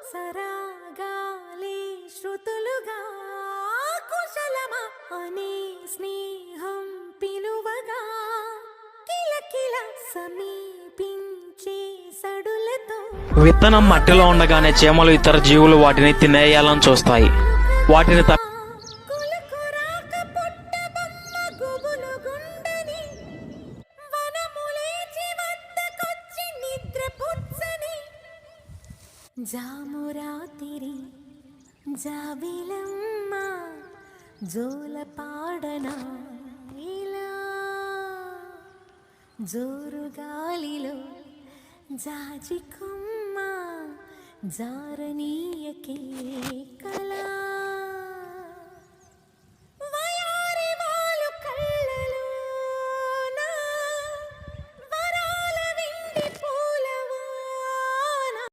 సరాగాలి శృతులుగా కుశలమా అనే స్నేహం పిలువగా కిలకిల సమీపించే సడులతో విత్తనం మట్టిలో ఉండగానే చీమలు ఇతర జీవులు వాటిని తినేయాలని చూస్తాయి. వాటిని కులకురాక పుట్టబొమ్మ గుబులు గుండని వనములేచి వద్దకొచ్చి నిద్ర పుచ్చని జామురాతిరి జాబిలమ్మ జోల పాడనా ఇలా జోరు గాలిలో జాజి కొమ్మ జారనీయకే కళా